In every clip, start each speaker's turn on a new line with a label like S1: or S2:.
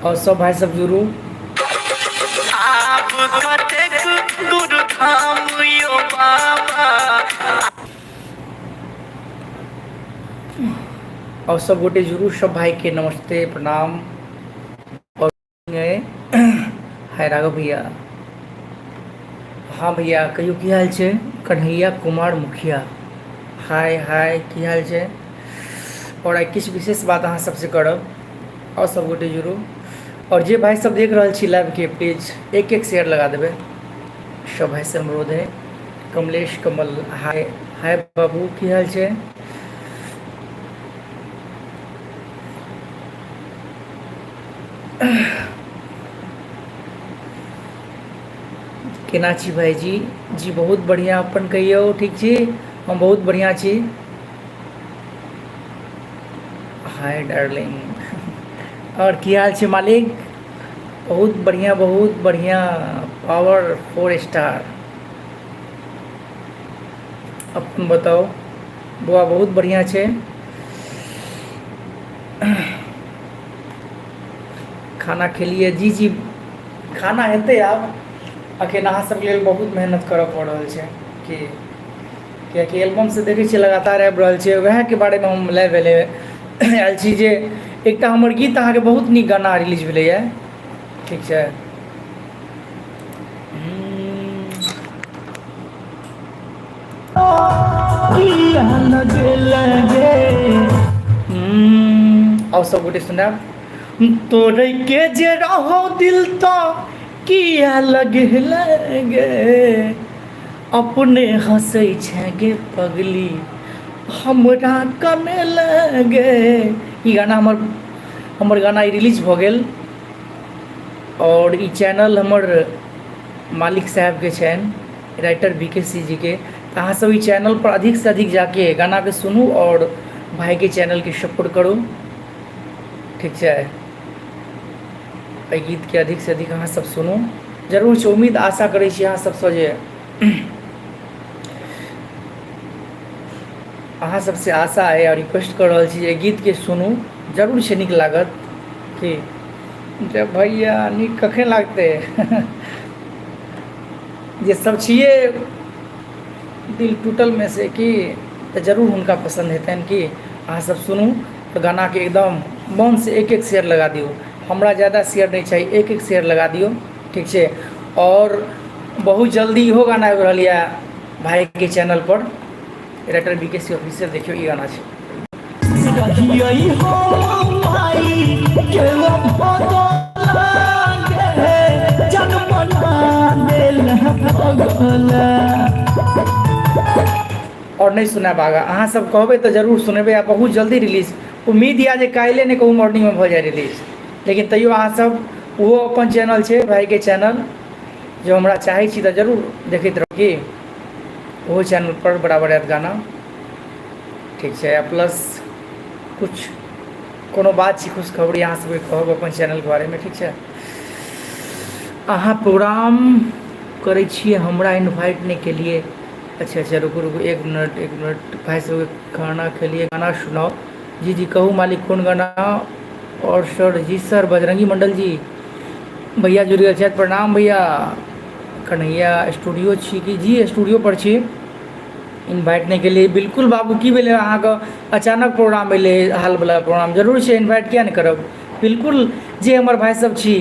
S1: और सब भाई सब जुड़ू।
S2: आप कतेक दूर धाम यो बाबा।
S1: और सब गोटे जुड़ू, सब भाई के नमस्ते प्रणाम। और हाय राघव भैया। हाँ भैया कहियो की हाल छे। कन्हैया कुमार मुखिया हाय हाय की हाल छे। और आई किछ विशेष बात अहाँ सबसे करब और सब गोटे जुड़ू। और जे भाई सब देख रहा छी लाइव के पेज एक एक शेयर लगा देवे। सब भाई से अनुरोध है। कमलेश कमल हाय हाय बाबू की हाल छे। केना छी भाई जी। जी बहुत बढ़िया, अपन कहियो ठीक छी। हम बहुत बढ़िया छी। हाय डार्लिंग और की हाल छे मालिक। बहुत बढ़िया बहुत बढ़िया। Power 4 star. अपन बताओ बुआ बहुत बढ़िया छे। खाना खेलिए जी जी खाना हेतै आब। अखन अहाँ सबके लेल बहुत मेहनत करऽ पड़ रहल छै कि कियाकि एल्बम से देखै छियै लगातार आबि रहल छै, वएहके बारेमे हम लाइव आयल छी जे एकटा हमर गीत अहाँके बहुत नीक गाना रिलीज भेलैए। ठीक छै। और सब गोटे सुनाब। तोरे के जे रहो दिल तो किया लगे अपने हंसै छै गे पगली हमरा कने लगे। ई गाना हमर गाना रिलीज भऽ गेल। और ई चैनल हमर मालिक साहब के छनि, राइटर BK जी के। तो अहाँ सब ई चैनल पर अधिक से अधिक जाके गाना के सुनू और भाई के चैनल के सपोर्ट करू। ठीक छै। एहि गीत के अधिक से अधिक अहाँ सब सुनू जरूर छै। उम्मीद आशा करै छी अहाँ सबसँ जे अहाँ सबसे आशा है और रिक्वेस्ट कर रहल छी जे गीत के सुनू जरूर छै, नीक लागत। कि जब भैया नीक कखन लागतै जे सब छिए दिल टूटल में से कि तो जरूर हुनका पसंद हेतनि। कि अहाँ सब सुनू तो गाना के एकदम मन से एक एक शेयर लगा दियो। हमरा ज़्यादा शेयर नहीं चाहिए, एक एक शेयर लगा दियो। ठीक छै। और बहुत जल्दी इहो गाना आबि रहल यऽ भाई के चैनल पर, राइटर BK ऑफिशियल। देखियो ई गाना छै। और नहीं सुनाब आगा अहाँ सब कहबै तो जरूर सुनेबै। आ बहुत जल्दी रिलीज, उम्मीद या जे काल्हि ने कहूँ मॉर्निंग में भऽ जाए रिलीज। लेकिन तैयो अहाँ सब ओहो अपन चैनल छै भाई के चैनल, जो हमरा चाहै छी तऽ जरूर देखैत रहू। कि ओहो चैनल पर बराबर आयत गाना। ठीक छै। प्लस कुछ कोनो बात छी खुशखबरी अहाँ सबके कहब अपन चैनल के बारे में। ठीक छै। अहाँ प्रोग्राम करै छियै हमरा इनवाइट नहीं केलिए। अच्छा अच्छा रुकू रुकू एक मिनट भाई सब खाना खेलिए गाना सुनाओ। जी जी कहू मालिक कौन गाना। और सर जी सर बजरंगी मंडल जी भैया जुड़ गए छथि, प्रणाम भैया। कन्हैया स्टूडियो छी कि जी स्टूडियो पर छी। इनवाइट नहीं केलिए बिल्कुल बाबू की भेलै अहाँके अचानक प्रोग्राम भेलै हालवला प्रोग्राम जरूर छै, इनवाइट किया नहीं करब। बिल्कुल जे हमर भाई सब छी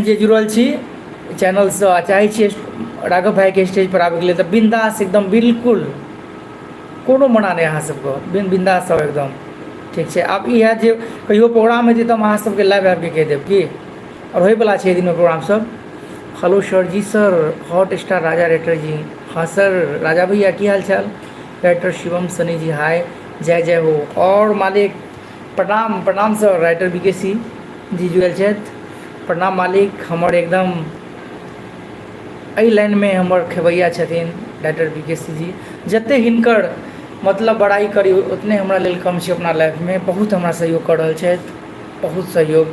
S1: जे जुड़ल छी चैनल से चाहे छी राघव भाई के स्टेज पर आबे के लिए तो बिंदास एकदम बिल्कुल कोनो मना नहीं अहाँ सबके बिंदास सब एकदम। ठीक छै। आब ई है जे कहियो प्रोग्राम हेतै तऽ हम अहाँ सबके लाइव आबि के कहि देब कि। और होइवला छै दिन में प्रोग्राम सब। हेलो सर जी सर हॉट स्टार राजा राइटर जी। हाँ सर राजा भैया की हाल चाल। राइटर शिवम सनी जी हाय जय जय हो। और मालिक प्रणाम प्रणाम सर राइटर BK जी जुड़ल छथि। प्रणाम मालिक हमर एकदम एहि लाइन में हमर खेवैया छथिन राइटर BK जी। जते हिनकर मतलब बड़ाई करी उतने हमरा लेल कम छै। अपना लाइफ में बहुत हमरा सहयोग कर रहल छथि, बहुत सहयोग।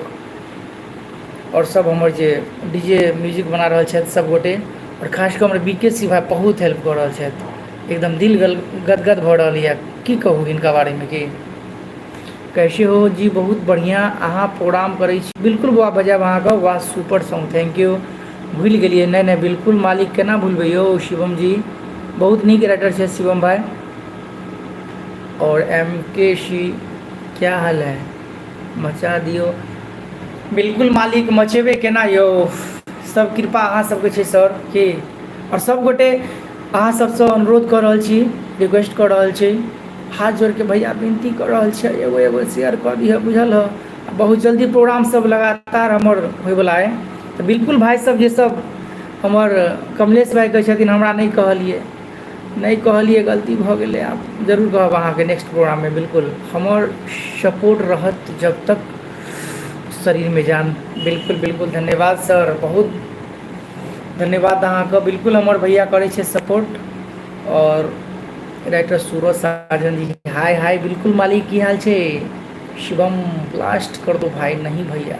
S1: और सब हमर जे DJ म्यूजिक बना रहल छथि सब गोटे, और खास कर हमर BK भाई बहुत हेल्प कर रहल छथि। एकदम दिल गदगद भऽ रहल यऽ की कहू हिनका बारे में। कि कैसे हो जी? बहुत बढ़िया। अहाँ प्रोग्राम करै छी? बिल्कुल बौआ बजायब अहाँके। वाह सुपर सॉन्ग, थैंक यू। भूल गेलिए? नहीं नहीं बिल्कुल मालिक, केना भूलबै यौ शिवम जी, बहुत नीक राइटर छै शिवम भाई। और एम के शी, क्या हाल है? मचा दियो। बिल्कुल मालिक, मचेबे केना यौ, सब कृपा अहाँ सबके छै सर की। और सब गोटे अहाँ सबसँ अनुरोध कऽ रहल छी, रिक्वेस्ट कऽ रहल छी, हाथ जोड़ के भैया विनती कऽ रहल छै, एगो एगो शेयर कऽ दिअ, बुझल हो। बहुत जल्दी प्रोग्राम सब लगातार हमर होयवला है, तो बिल्कुल भाई सब जे सब हमर कमलेश भाई कहै छथिन हमरा नहीं कहलिए, नहीं कहलिए, गलती भऽ गेलै। आब जरूर कहब अहाँके नेक्स्ट प्रोग्राम में। बिल्कुल हमर सपोर्ट रहत जब तक शरीर में जान। बिल्कुल बिल्कुल धन्यवाद सर, बहुत धन्यवाद अहाँके। बिल्कुल हमर भैया करै छै सपोर्ट। और राइटर सूरज साजन जी, हाय हाय। बिल्कुल मालिक, की हाल छै? शिवम, ब्लास्ट कर दो भाई। नहीं भैया,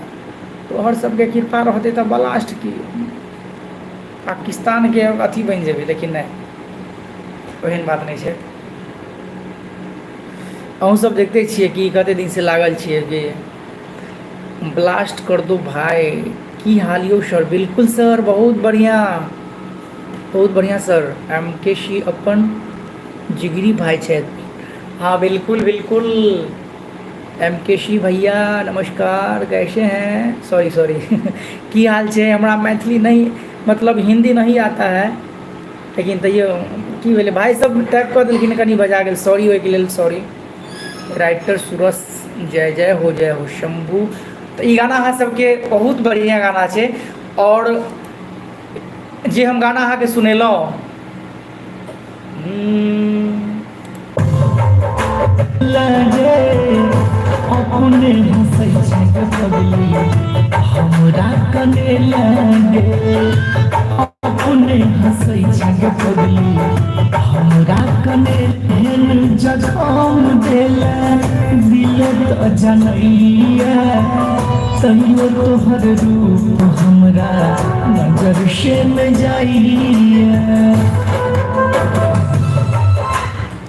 S1: तो हर सबके कृपा रहते तो ब्लास्ट की पाकिस्तान के अथी बन जेबे, लेकिन नहीं, ओहन बात नहीं है। अहूँ सब देखते छिए कि कते दिन से लागल छिए कि ब्लास्ट कर दो भाई। की हाल यौ सर? बिल्कुल सर, बहुत बढ़िया, बहुत बढ़िया सर। एम के शी अपन जिगरी भाई छे। हाँ बिल्कुल बिल्कुल एम के शी भैया, नमस्कार, कैसे हैं? सॉरी सॉरी की हाल छे? हमरा मैथिली नहीं, मतलब हिंदी नहीं आता है, लेकिन तैयो की भेलै भाई सब टाइप कऽ देलखिन, कनि बजा गेल, सॉरी ओहिके लेल सॉरी। राइटर सूरज, जय जय हो शंभू। तो ई गाना अहाँ सबके बहुत बढ़िया गाना छै। और जे हम गाना अहाँके सुनेलहुँ, अपने हंसै छै पगली हमरा कने लगे, अपने हंसै छै पगली हमरा कने एहन जखम देला, दिल तो जनैया तैयो तोहर रूप हमरा नजर से न जाइया।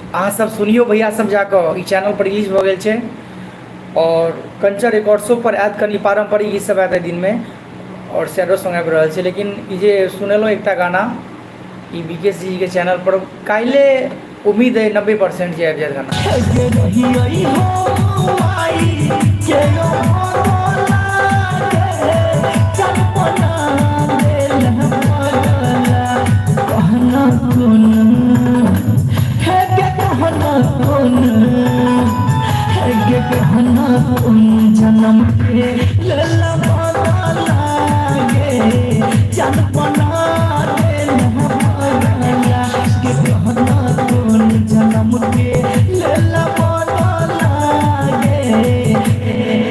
S1: अहाँ सब सुनियो भैया सब जाकऽ, ई चैनल पर रिलीज भऽ गेल छै। और कंचन रिकॉर्ड्सो पर आयत, कनि पारंपरिक गीत सब आयत दिन में, और सैडो सॉन्ग आबि रहल छै। लेकिन ई जे सुनेलहुँ एकटा गाना, ई विकेश जी के चैनल पर काल्हि उम्मीद है 90% जे आबि जायत
S3: जन्म के लला लागे, जनपना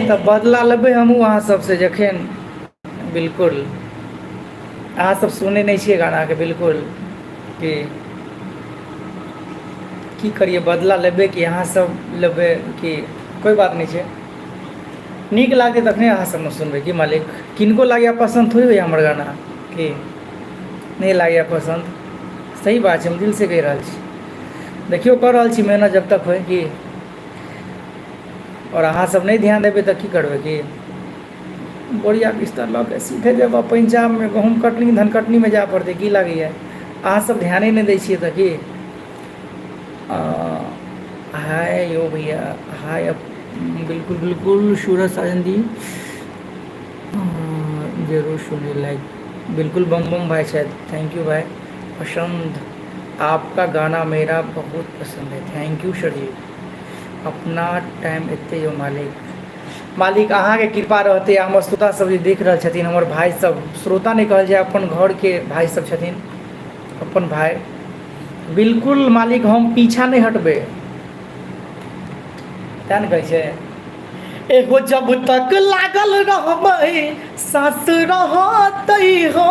S1: तब बदला लेबै हमहूँ अहाँ सबसे जखन। बिल्कुल अहाँ सब सुनै नहीं छियै गाना के, बिल्कुल कि की करिए, बदला लेबै कि अहाँ सब लेबै कि कोई बात नहीं छै। नीक लागतै तखने अहाँ सब सुनबै कि मालिक। किनको लागैए पसंद थोड़ी होइए हमर गाना, कि नहीं लागैए पसंद? सही बात छै, हम दिल से कहि रहल छी। देखियो कर रहल छी मेहनत जब तक होय कि। और अहाँ सब नहीं ध्यान देबै तऽ की करबै कि? बोरिया बिस्तर लऽ के सीधे जब पंजाब में गहूँम कटनी धन कटनी में जाय पड़तै, की लागैए? अहाँ सब ध्याने नहीं दै छियै तऽ की? हाय यो भैया, हाय। बिल्कुल बिल्कुल सूरज साजन जी, जरूर सुनिए, लाइक। बिल्कुल बम बम भाई शायद, थैंक यू भाई। पसंद आपका गाना मेरा बहुत पसंद है, थैंक यू सर जी। अपना टाइम एते यो मालिक अहाँ के कृपा रहते। हमर श्रोता सब जे देख रहल छथिन, हमर भाई सब, श्रोता नहीं कहल जाए, अपन घर के भाई सब छथिन, अपन भाई। बिल्कुल मालिक, हम पीछा नहीं हटबे, क्या न कहै छै। एगो जब तक लागल रहबै सास रहतै हो,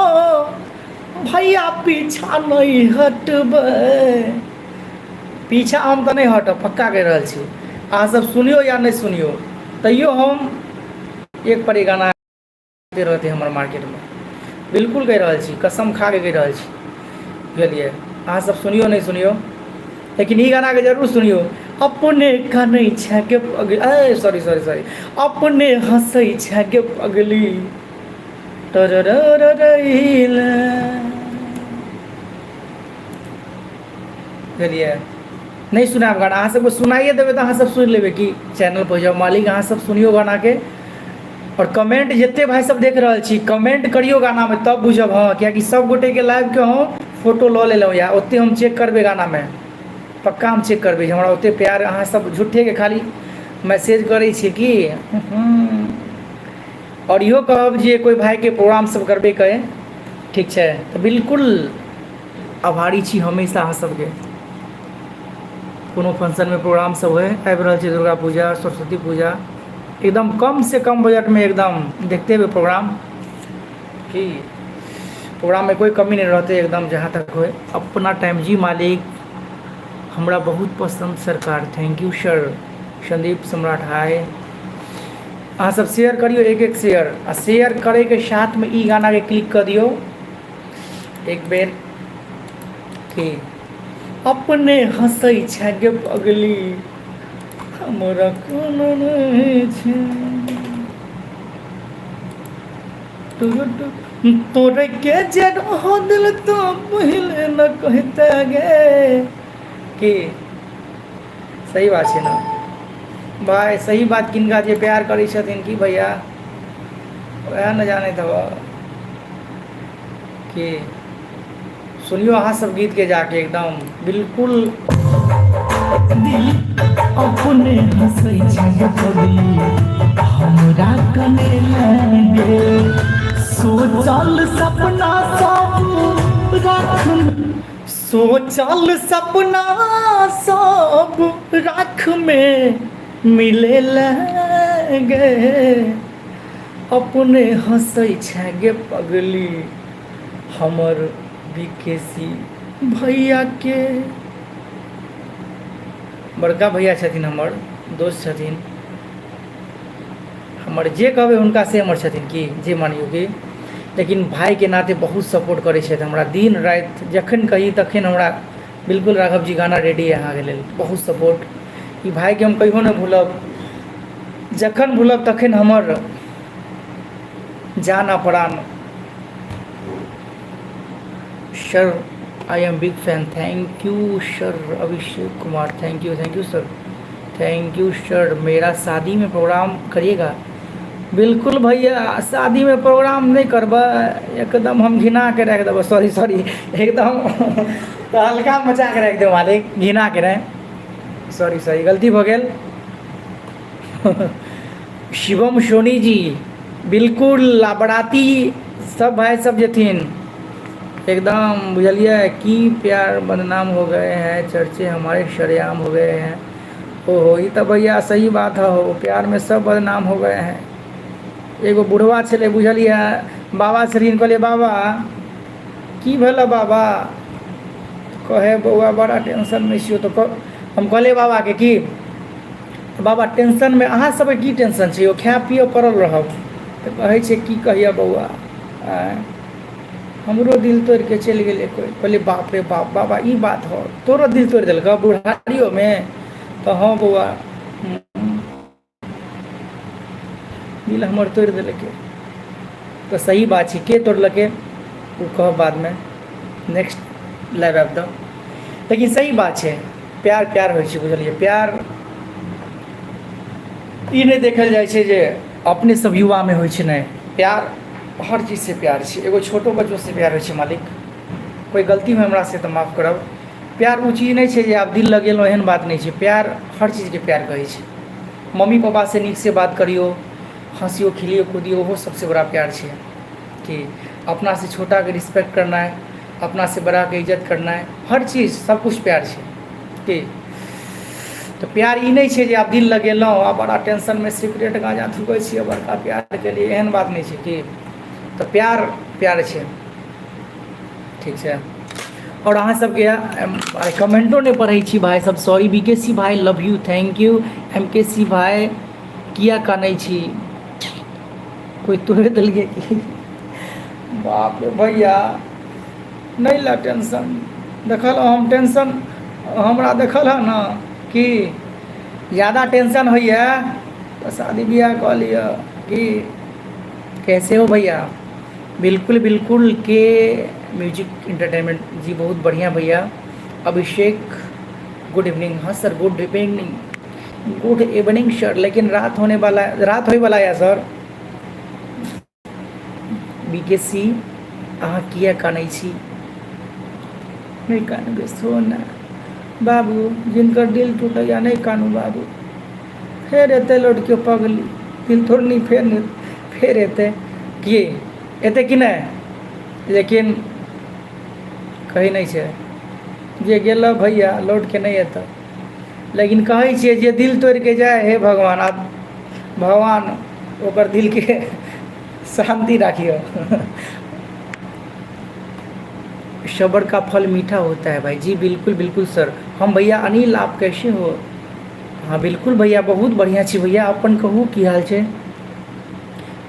S1: भैया पीछा नहीं हटबै। पीछा हम तो नहीं हटब, पक्का कह रहल छी। अहाँ सब सुनियो या नहीं सुनियो, तैयो हम एक पर एक गाना रहते हमर मार्केट में। बिल्कुल कह रहल छी, कसम खा के कह रहल छी, बुझलिए? अहाँ सब सुनियो नहीं सुनियो, लेकिन ई गाना के जरूर सुनियो। अपने कानै छै के सॉरी सॉरी सॉरी अपने हंसै छै के पगली तरररररैला। बुझलियै नहीं सुनाब गाना अहाँ सबके सुनाइए देबै तऽ अहाँ सब सुनि लेबै कि चैनल पर जाउ मालिक अहाँ सब सुनियो गाना के और कमेंट जते भाई सब देख रहल छी कमेंट करियो गाना में तब बुझब हाँ कियाकि सब गोटे के लाइव के हम फोटो लऽ लेलहुँ या ओते हम चेक करबै गाना में पक्का हम चेक करबै हमरा ओते प्यार अहाँ सब झूठे के खाली मैसेज करै छी कि और इहो कहब जे कोई भाई के प्रोग्राम सब करबे कहे ठीक छै तऽ बिल्कुल आभारी छी हमेशा अहाँ सबके कोनो फंक्शन में प्रोग्राम सब होय आबि रहल छै दुर्गा पूजा सरस्वती पूजा एकदम कम से कम बजट में एकदम देखते हुए प्रोग्राम कि प्रोग्राम में कोई कमी नहीं रहते एकदम जहाँ तक होए अपना टाइम जी मालिक हमरा बहुत पसंद सरकार थैंक यू सर संदीप सम्राट हाय अहाँ सब शेयर करियो एक एक शेयर आ शेयर करे के साथ में ई गाना के क्लिक कर दियो एक बेर कि अपने हंसै छै गे पगली हमरा कोनो नहीं छै तोरे के जे रह दिल तो पहले न कहते गे कि सही बात है ना भाई सही बात किनका जे प्यार करै छथिन कि भैया वह न जाने था कि सुनियो अहाँ सब गीत के जाके एकदम बिल्कुल
S3: दिल अपने हंसै छै गे पगली हमरा कने लगे सोचल सपना सब राख
S1: सोचल सपना सब राख में मिले लगे अपने हंसै छै गे पगली हमर विकेसी भैया के बड़का भैया छथिन हमर दोस्त छथिन हमर जे कहबै हुनका से हमर छथिन कि जे मानियो कि लेकिन भाई के नाते बहुत सपोर्ट करै छथि हमरा दिन राति जखन कही तखन हमरा बिल्कुल राघव जी गाना रेडी है अहाँके लेल बहुत सपोर्ट ई भाई के हम कहियो नहीं भूलब जखन भूलब तखन हमर जान प्राण sir I am big fan thank you sir Abhishek Kumar thank you sir thank you sir मेरा शादी में प्रोग्राम करिएगा बिल्कुल भैया शादी में प्रोग्राम नहीं करबा एकदम हम घिना के रख देव सॉरी सॉरी एकदम तो हल्का मचा के रख देव मालिक घिना के रहे सॉरी सॉरी गलती हो गेल शिवम सोनी जी बिल्कुल बराती सब भाई सब जथिन एकदम बुझलिए कि प्यार बदनाम हो गए हैं चर्चे हमारे शरेआम हो गए हैं ओहो ये तो भैया सही बात है हो प्यार में सब बदनाम हो गए हैं एगो बुढ़वा छे बुझलिए बाबा छथिन कहलिए बाबा की भेल बाबा कहे बउआ बड़ा टेंशन में छियो तो हम कहलिए बाबा के कि बाबा टेंशन में अहाँ सब की टेंशन छै खाए पिए पड़ल रहब तो कहे छे की कहिए बउआ हमरो दिल तोड़ के चल गए कोई कहलिए बाप रे बाप बाबा ई बात हो तोरो दिल तोड़ दिल बुढ़ारियों में तो हाँ बउआ दिल हमर तोड़ दिलके तो सही बात है के तोड़लके वो कह बाद में नेक्स्ट लाइव आब दो लेकिन सही बात है प्यार प्यार हो बुझलिए प्यार ई नहीं देखल जाए छे जे अपने सब युवा में हो प्यार हर चीज़ से प्यार है एगो छोटो बच्चों से प्यार हो मालिक कोई गलती में हमरा से तो माफ़ करब प्यार वो चीज़ नहीं है जे आप दिल लगेलो एहन बात नहीं है प्यार हर चीज़ के प्यार कहे मम्मी पापा से नीक से बात करियो हंसियो खिलियो कूदियो वो सबसे बड़ा प्यार है कि अपना से छोटा के रिस्पेक्ट करना है अपना से बड़ा के इज्जत करना है हर चीज़ सब कुछ प्यार है कि तो प्यार ई नहीं है जे आप दिल लगेलो आ बड़ा टेंशन में सिगरेट गांजा थूकै छियै बड़का प्यार के लिए एहन बात नहीं है कि तो प्यार प्यार है ठीक है और अहाँ सबके कमेंटो नहीं पढ़े छी भाई सब सॉरी बीकेसी भाई love U thank U MKC भाई किया कानै छी कोई तोड़ दिलिए कि बाप रे भैया नहीं ला टेंशन देखल हम टेंशन हमरा देखल है ना कि ज़्यादा टेंशन होइए तो शादी ब्याह कह लिया कि कैसे हो भैया। बिल्कुल बिल्कुल के म्यूजिक इंटरटेनमेंट जी बहुत बढ़िया भैया। अभिषेक गुड इवनिंग। हाँ सर गुड इवनिंग सर, लेकिन रात होने वाला है सर। बीकेसी अहाँ किया कानै छी, नहीं कानबे सोना बाबू, जिनकर दिल टूटैया नहीं कानू बाबू। फेर एते लौट के पगली, दिल थोड़ नहीं फेर एते कि एते कि नहीं, लेकिन कही नहीं छै जे गेल भैया लौट के नहीं एत। लेकिन कहै छियै जे दिल तोड़ के जाए हे भगवान, आप भगवान ओकर दिल के शांति राखियो। सब्र का फल मीठा होता है भाई जी। बिल्कुल बिल्कुल सर। हम भैया अनिल, आप कैसे हो? हाँ बिल्कुल भैया बहुत बढ़िया छी भैया। अपन कहू की हाल छै?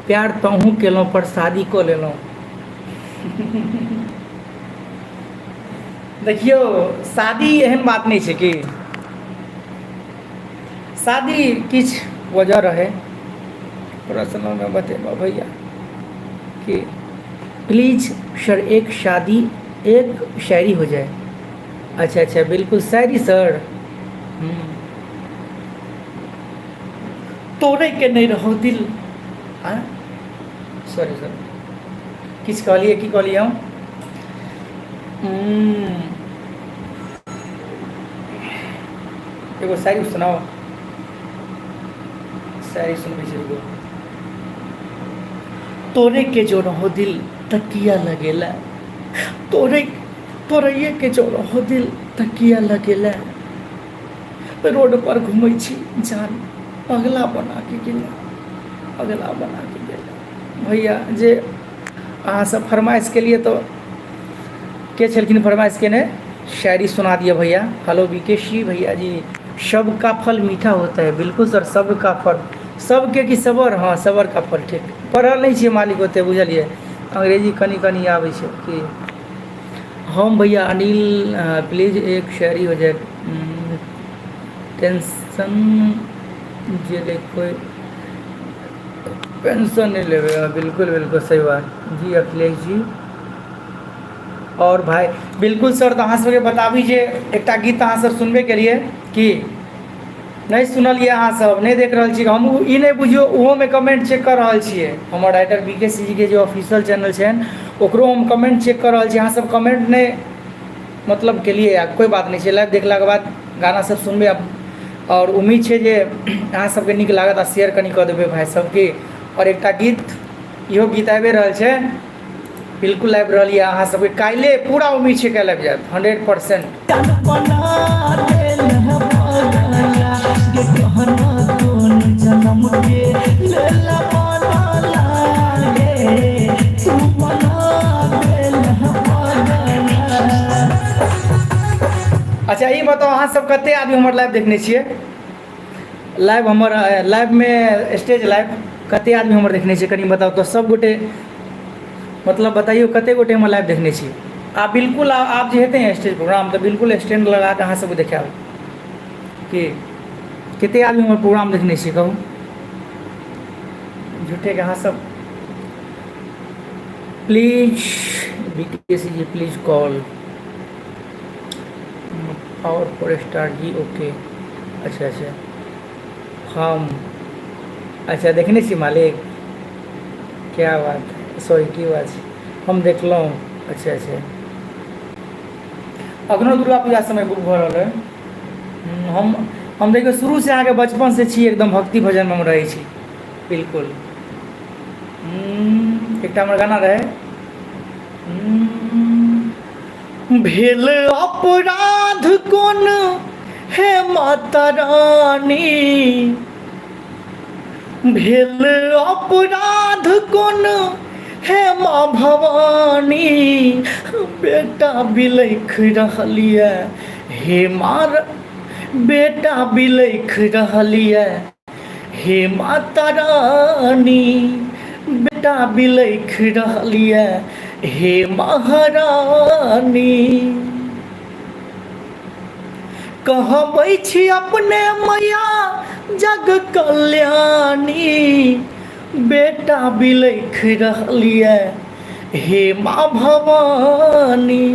S1: प्यार तहूँ केलहुँ पर शादी कऽ लेलहुँ। देखियो शादी एहन बात नहीं छै कि शादी किछ वजह रहे पर्सनल में बतेबा भैया कि प्लीज सर एक शायरी हो जाए। अच्छा अच्छा बिल्कुल शायरी सर। तोड़े के नहीं रहो दिल। हाँ सॉरी सर किछ कहलिए की कहलिए हम? एगो शायरी सुनाओ। शायरी सुनबे छै। तोरे के जो रहो दिल तकिया लगेला, तोरे के जो रहो दिल तकिया लगेला। रोड पर घूमै छी जान अगला बना के गेला भैया। जे अहाँ सब फरमाइश के लिए तो के छलखिन फरमाइश के ने शायरी सुना दिया भैया। हेलो बीकेशी भैया जी। सबका फल मीठा होता है। बिल्कुल सर सबका फल, सबके की सबर। हाँ सबर का फल ठीक। पढ़ल नहीं छे मालिक होते बुझलिए, अंग्रेजी कनी कनी आवे छे कि हम भैया अनिल प्लीज एक शायरी हो जाए। टेंशन जे ले कोई पेंशन नहीं लेवे। बिल्कुल बिल्कुल सही बात जी अखिलेश जी। और भाई बिल्कुल सर तो अहाँ सबके बताबी जे एकटा गीत अहाँ सब सुनबे केलिए कि नहीं सुनलिए? अहाँ सब नहीं देख रहल छी? हम ई नहीं बुझियो ओहो में कमेंट चेक कर रहल छिए। हमर राइटर बीकेसी जी के जो ऑफिशियल चैनल छन ओकरो हम कमेंट चेक कर रहल छी। अहाँ सब कमेंट नहीं मतलब केलिए या कोई बात नहीं छै। लाइव देखला के बाद गाना सब सुनबे और उम्मीद छै जे अहाँ सबके नीक लागत आ शेयर कनी कऽ देबै भाई सबके। और एकटा गीत इहो गीत आबि रहल छै बिल्कुल आबि रहल यऽ अहाँ सबके काल्हि पूरा उम्मीद छै काल्हि आबि जायत 100%। अच्छा ये बताओ अहाँ सब कते आदमी हमर लाइव देखने छिए? लाइव हमर लाइव में स्टेज लाइव कते आदमी हमर देखने छिए कनी बताओ तो। सब गोटे मतलब बताइए कते गोटे हम लाइव देखने छी? आप बिल्कुल आप जे हेते हैं स्टेज प्रोग्राम तो बिल्कुल स्टैंड लगा के अहाँ सब देखाओ कि कते आदमी हमर प्रोग्राम देखने छी कहू। झूठे के अहाँ सब प्लीज बीकेसी जी प्लीज कॉल और 4 स्टार जी ओके। अच्छा अच्छा हम अच्छा देखने छी मालिक क्या बात है। सॉरी की बात है हम देखलहुँ। अच्छा अच्छा अखनो दुर्गा पूजा समय बुक भऽ रहल है। हम देखियो शुरू से अहाँके बचपन से छी एकदम भक्ति भजन में हम रहै छी बिल्कुल। एकटा हमर गाना रहे भेल अपराध कोन हे माता रानी, भेल अपराध कोन हे माँ भवानी, बेटा बिलख रहलिए हे मार बेटा बिलख रहलिए हे माता रानी, बेटा बिलख रहलिए हे महारानी। कहबै छी अपने मैया
S3: भाग कल्याणी बेटा बिलख रहलिए हे माँ भवानी।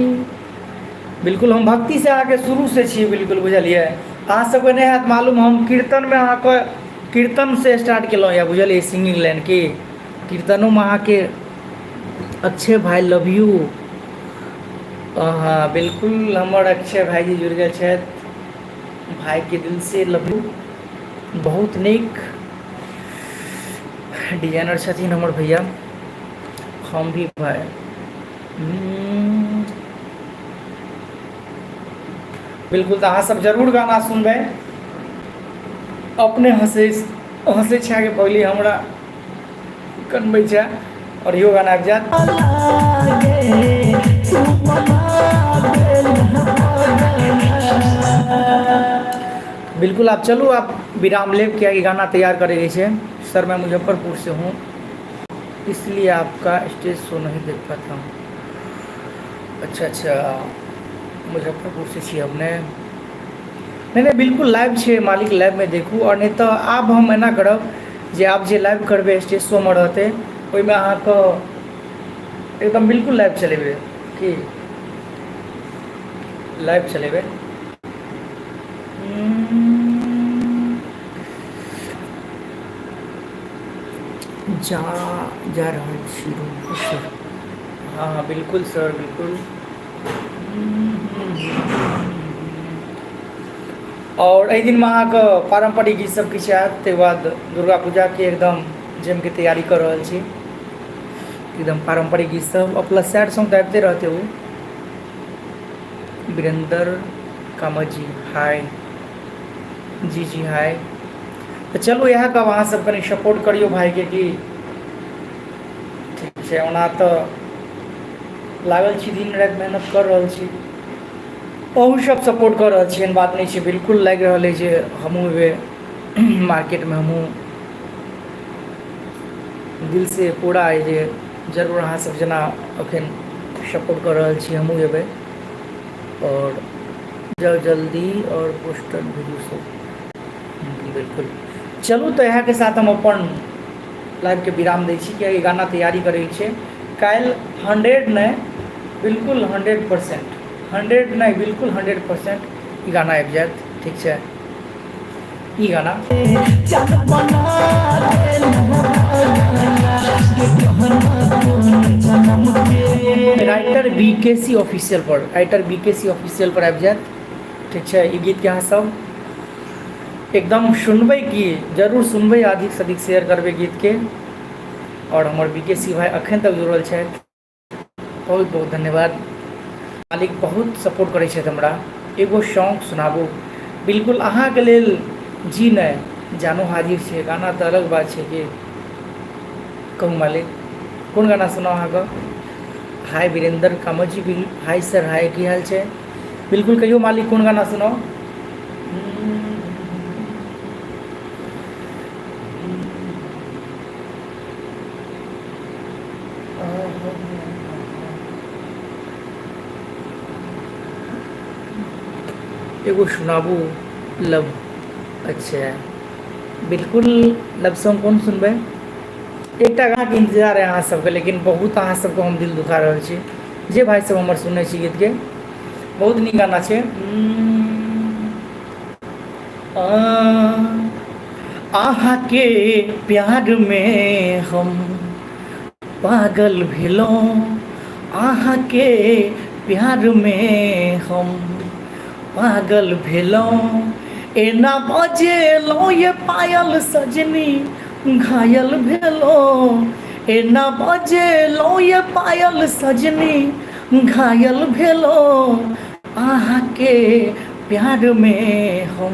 S1: बिल्कुल हम भक्ति से आके शुरू से छी, बिल्कुल बुझलिए। अहाँ सबके नहीं हैत मालूम, हम कीर्तन में अहाँके कीर्तन से स्टार्ट केलहुँ यऽ, बुझलिए, सिंगिंग लाइन की कीर्तनों में अहाँके अक्षय भाई लव यू। हाँ बिल्कुल हमर अक्षय भाईजी जुड़ गए छथि, भाई के दिल से लव यू। बहुत नीक डिजाइनर छथिन हमर भैया, हम भी भाई। बिल्कुल तो अहाँ सब जरूर गाना सुनबै, अपने हंसे छे के पहले हमरा कनबै छे और इहो गाना आबि जायत। बिल्कुल आप चलू, आप विराम लेब, क्या कि गाना तैयार करे छे। सर मैं मुजफ्फरपुर से हूँ, इसलिए आपका स्टेज शो नहीं देख पाता हूँ। अच्छा मुजफ्फरपुर से छी हमने। नहीं बिल्कुल लाइव छे मालिक, लाइव में देखू। और नहीं तो आब हम एना करब जे आप जे लाइव करबे स्टेज शो में रहते ओहिमे अहाँके एकदम बिल्कुल लाइव चलेबे कि लाइव चलेबे। जा रहल छी। हाँ बिल्कुल सर, बिल्कुल। और एहि दिन में अहाँके पारंपरिक गीत सब किछु आयत, तकर बाद दुर्गा पूजा के एकदम जम के तैयारी कर रहल छी, एकदम पारंपरिक गीत सब। और प्लस सैड सॉन्ग तो आबते रहते हो। वीरेंद्र कामत जी हाय, जी हाय। तो चलो यहाँ कब अहाँ सब कनी सपोर्ट करियो भाई के कि ठीक है। ओना तो लागल छी, दिन रात मेहनत कर रहल छी, अहू सब सपोर्ट कर रहल छी, एहन बात नहीं है। बिल्कुल लग रहा है जे हमहूँ एबे मार्केट में, हमहूँ दिल से पूरा है जे जरूर अहाँ सब जना अखन सपोर्ट कर रहल छी, हमहूँ एबे और जल्दी और पोस्टर भेजू सब। बिल्कुल चलू, तो यहाँ के साथ हम अपन लाइव के विराम दै छी, कियाकि गाना तैयारी करै छै। काल्हि 100 नहीं बिल्कुल 100%, 100 नहीं बिल्कुल 100% ई गाना आबि जायत, ठीक है। ई गाना राइटर बीकेसी ऑफिशियल पर, राइटर बीकेसी ऑफिशियल पर आबि जायत, ठीक है। ई गीत के अहाँ सब एकदम सुनबै, कि जरूर सुनबै, अधिक से अधिक शेयर करबै गीत के। और हमर बीकेसी भाई अखन तक जुड़ल छथि, बहुत बहुत धन्यवाद। मालिक बहुत सपोर्ट करै छथि हमरा। एगो सॉन्ग सुनाबू। बिल्कुल अहाँके लेल जी नहीं जानो हाजिर छै। गाना तो अलग बात छै कि कहूँ मालिक, कोन गाना सुनाओ अहाँके? हाय वीरेंद्र कामत जी, हाय सर, हाय की हाल छै? बिल्कुल कहियो मालिक, कोन गाना सुनाओ? एगो सुनाबू लव। अच्छा बिल्कुल, लव सॉन्ग कौन सुनबे? एकटा गाना के इंतजार है अहाँ सबके, लेकिन बहुत अहाँ सबको हम दिल दुखा रहल छी जे भाई सब हमर सुनै छी गीत के। बहुत नीक गाना छै। आहा के प्यार में हम पागल भेलौं, आहा के प्यार में हम पागल भेलौं, एना बजेलौं ये पायल सजनी घायल भेलौं, एना बजेलौं ये पायल सजनी घायल भेलौं, आहा के प्यार में हम